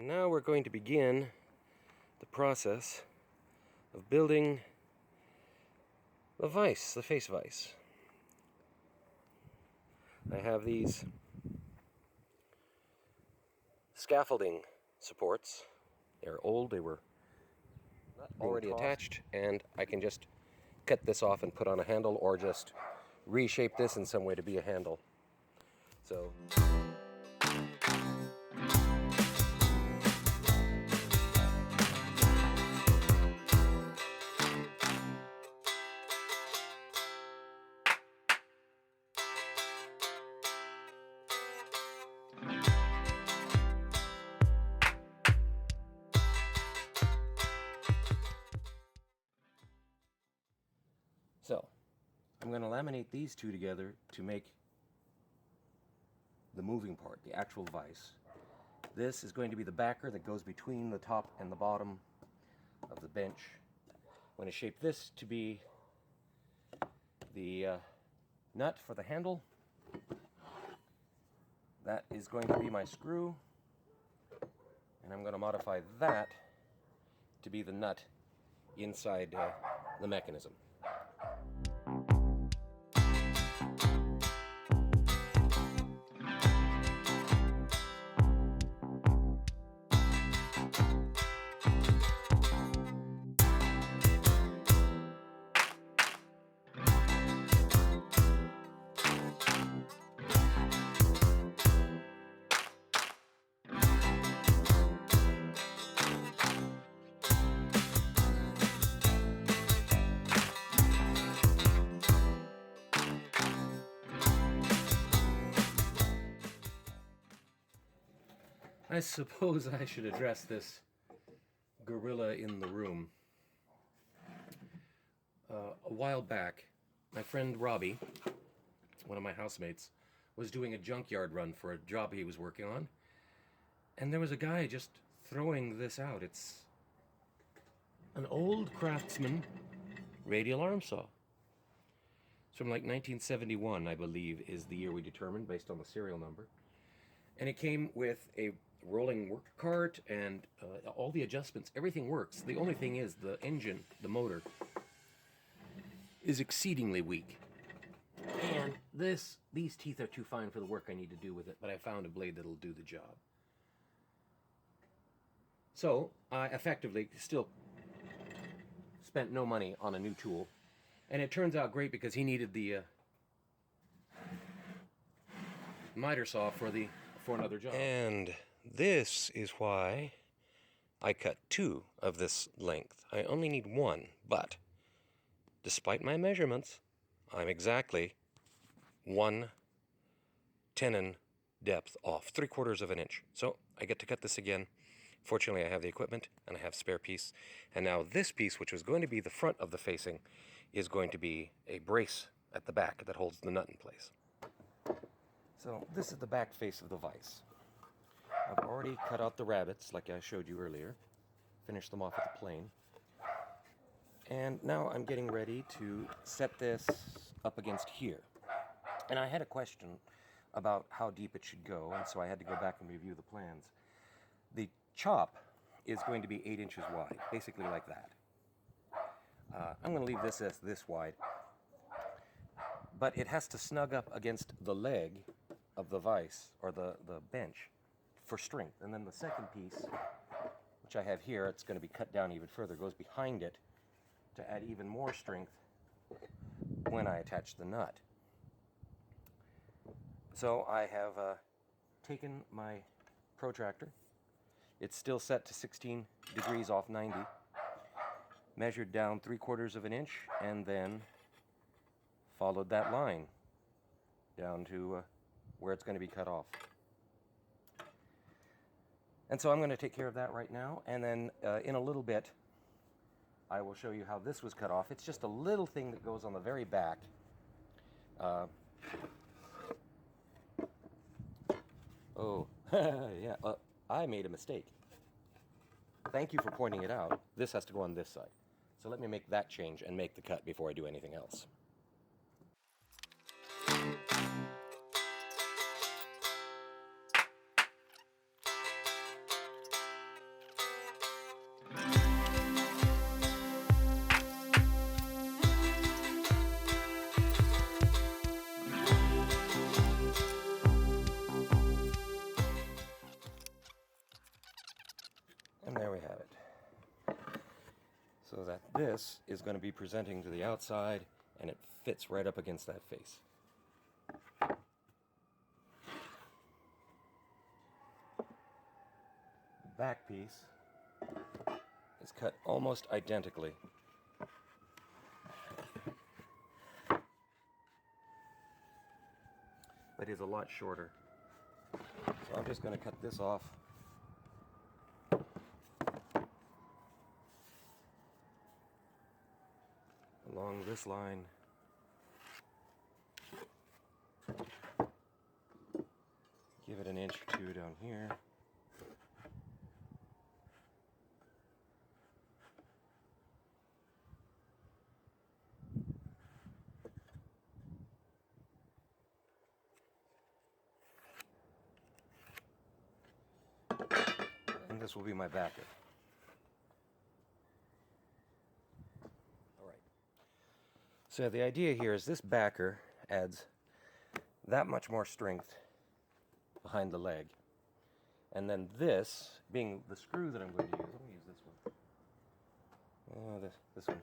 And now we're going to begin the process of building the vise, the face vise. I have these scaffolding supports. They're old, they were already attached, and I can just cut this off and put on a handle, or just reshape this in some way to be a handle. So I'm going to laminate these two together to make the moving part, the actual vise. This is going to be the backer that goes between the top and the bottom of the bench. I'm going to shape this to be the nut for the handle. That is going to be my screw, and I'm going to modify that to be the nut inside the mechanism. I suppose I should address this gorilla in the room. A while back, my friend Robbie, one of my housemates, was doing a junkyard run for a job he was working on, and there was a guy just throwing this out. It's an old Craftsman radial arm saw. It's from like 1971, I believe, is the year we determined based on the serial number. And it came with a rolling work cart and all the adjustments. Everything works. The only thing is the engine, the motor, is exceedingly weak. And these teeth are too fine for the work I need to do with it, but I found a blade that'll do the job. So I effectively still spent no money on a new tool. And it turns out great because he needed the miter saw for another job. And this is why I cut 2 of this length. I only need 1, but despite my measurements, I'm exactly 1 tenon depth off, 3/4 of an inch. So I get to cut this again. Fortunately, I have the equipment and I have spare piece. And now this piece, which was going to be the front of the facing, is going to be a brace at the back that holds the nut in place. So this is the back face of the vise. I've already cut out the rabbets like I showed you earlier, finished them off at the plane. And now I'm getting ready to set this up against here. And I had a question about how deep it should go, and so I had to go back and review the plans. The chop is going to be 8 inches wide, basically like that. I'm going to leave this as this wide, but it has to snug up against the leg of the vise, or the bench, for strength. And then the second piece, which I have here, it's going to be cut down even further, goes behind it to add even more strength when I attach the nut. So I have taken my protractor. It's still set to 16 degrees off 90, measured down 3/4 of an inch, and then followed that line down to where it's going to be cut off. And so I'm going to take care of that right now, and then in a little bit I will show you how this was cut off. It's just a little thing that goes on the very back. Yeah, I made a mistake. Thank you for pointing it out. This has to go on this side. So let me make that change and make the cut before I do anything else. we have it. So that this is going to be presenting to the outside, and it fits right up against that face. The back piece is cut almost identically. But is a lot shorter. So I'm just going to cut this off. Along this line. Give it an inch or two down here. And this will be my backer. All right. So the idea here is this backer adds that much more strength behind the leg. And then this, being the screw that I'm going to use, let me use this one. This one.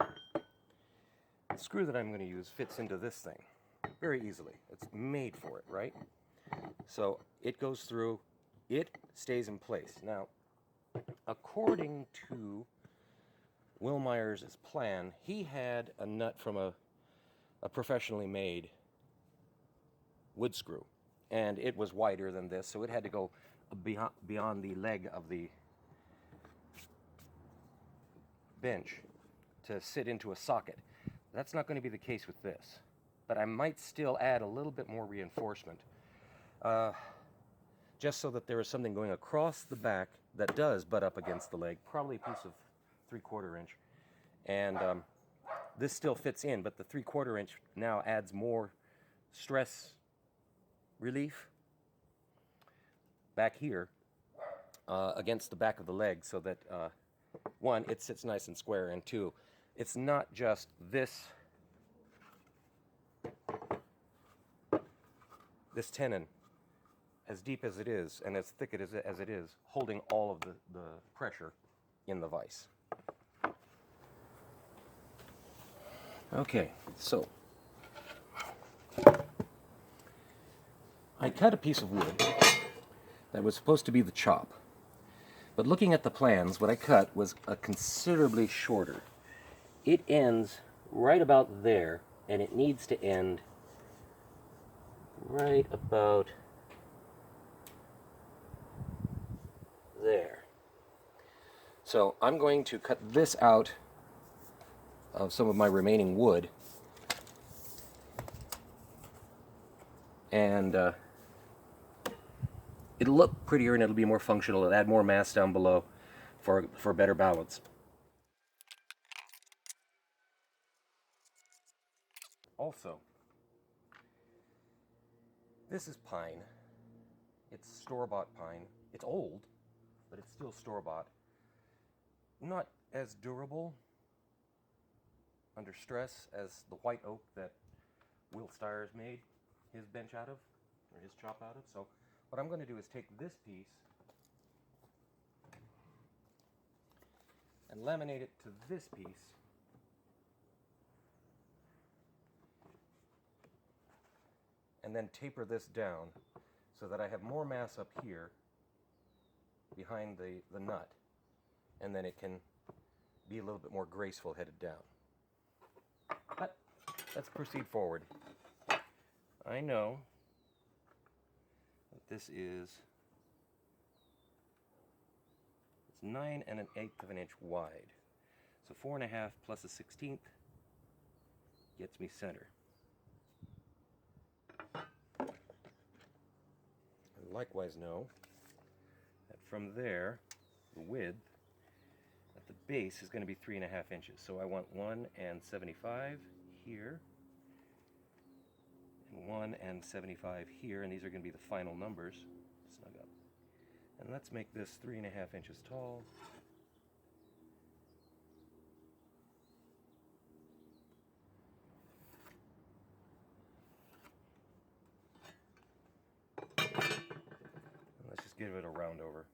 The screw that I'm going to use fits into this thing very easily. It's made for it, right? So it goes through, it stays in place. Now, according to Will Myers' plan, he had a nut from a professionally made wood screw, and it was wider than this, so it had to go beyond the leg of the bench to sit into a socket. That's not going to be the case with this, but I might still add a little bit more reinforcement, just so that there is something going across the back that does butt up against the leg, probably a piece of 3/4 inch, and this still fits in, but the 3/4 inch now adds more stress relief back here against the back of the leg, so that one, it sits nice and square, and two, it's not just this tenon, as deep as it is and as thick as it is, holding all of the pressure in the vise. Okay, so I cut a piece of wood that was supposed to be the chop. But looking at the plans, what I cut was a considerably shorter. It ends right about there, and it needs to end right about there. So I'm going to cut this out of some of my remaining wood, and it'll look prettier and it'll be more functional. It'll add more mass down below for better balance. Also, this is pine. It's store-bought pine. It's old, but it's still store-bought. Not as durable under stress as the white oak that Will Stiers made his bench out of, or his chop out of. So what I'm going to do is take this piece and laminate it to this piece, and then taper this down so that I have more mass up here behind the nut, and then it can be a little bit more graceful headed down. But let's proceed forward. I know that this is, it's 9 1/8 of an inch wide. So 4 1/2 plus a 1/16 gets me center. And likewise know that from there, the width at the base is going to be 3 1/2 inches. So I want 1 75 here, and 1 75 here, and these are going to be the final numbers. Snug up. And let's make this 3 1/2 inches tall. And let's just give it a round over.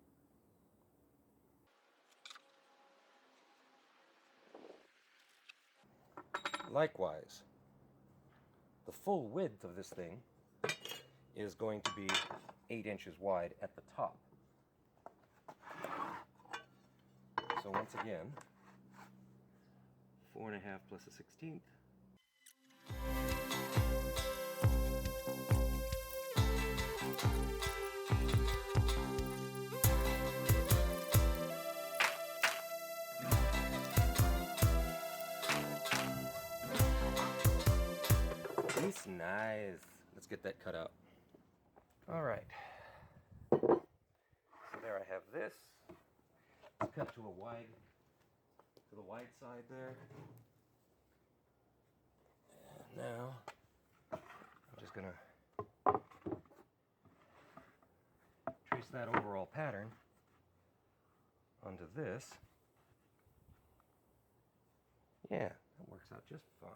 Likewise, the full width of this thing is going to be 8 inches wide at the top. So once again, 4.5 plus a 16th. It's nice. Let's get that cut out. All right. So there I have this. It's cut to the wide side there. And now I'm just gonna trace that overall pattern onto this. Yeah, that works out just fine.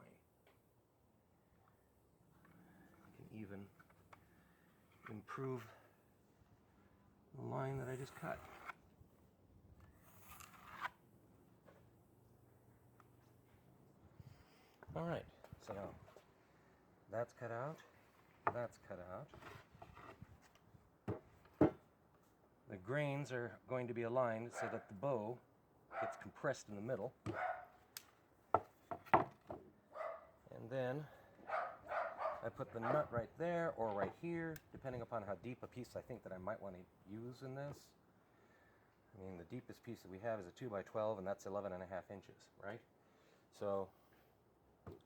I can even improve the line that I just cut. All right, so now that's cut out, that's cut out. The grains are going to be aligned so that the bow gets compressed in the middle. And then I put the nut right there or right here, depending upon how deep a piece I think that I might want to use in this. I mean, the deepest piece that we have is a 2x12, and that's 11.5 inches, right? So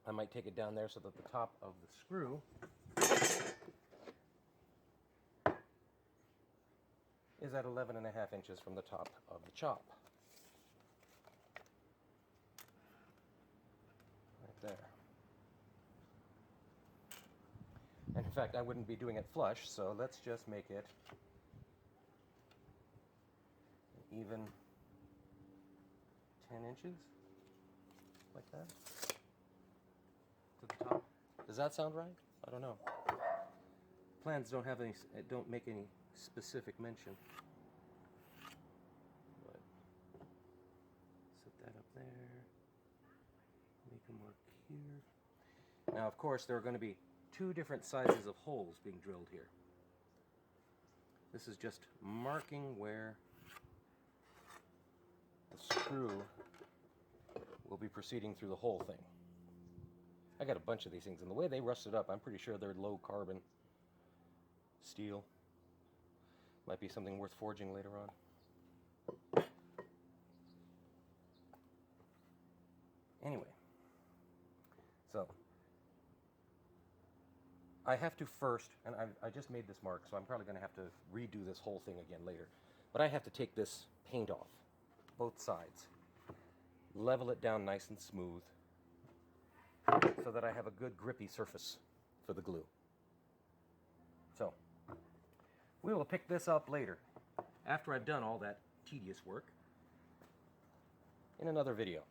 I might take it down there so that the top of the screw is at 11.5 inches from the top of the chop. Right there. And in fact, I wouldn't be doing it flush, so let's just make it even 10 inches, like that, to the top. Does that sound right? I don't know. Plans don't make any specific mention. But set that up there. Make a mark here. Now, of course, there are going to be 2 different sizes of holes being drilled here. This is just marking where the screw will be proceeding through the whole thing. I got a bunch of these things, and the way they rusted up, I'm pretty sure they're low carbon steel. Might be something worth forging later on. Anyway, so I have to first, and I just made this mark, so I'm probably going to have to redo this whole thing again later. But I have to take this paint off, both sides, level it down nice and smooth, so that I have a good grippy surface for the glue. So, we will pick this up later, after I've done all that tedious work, in another video.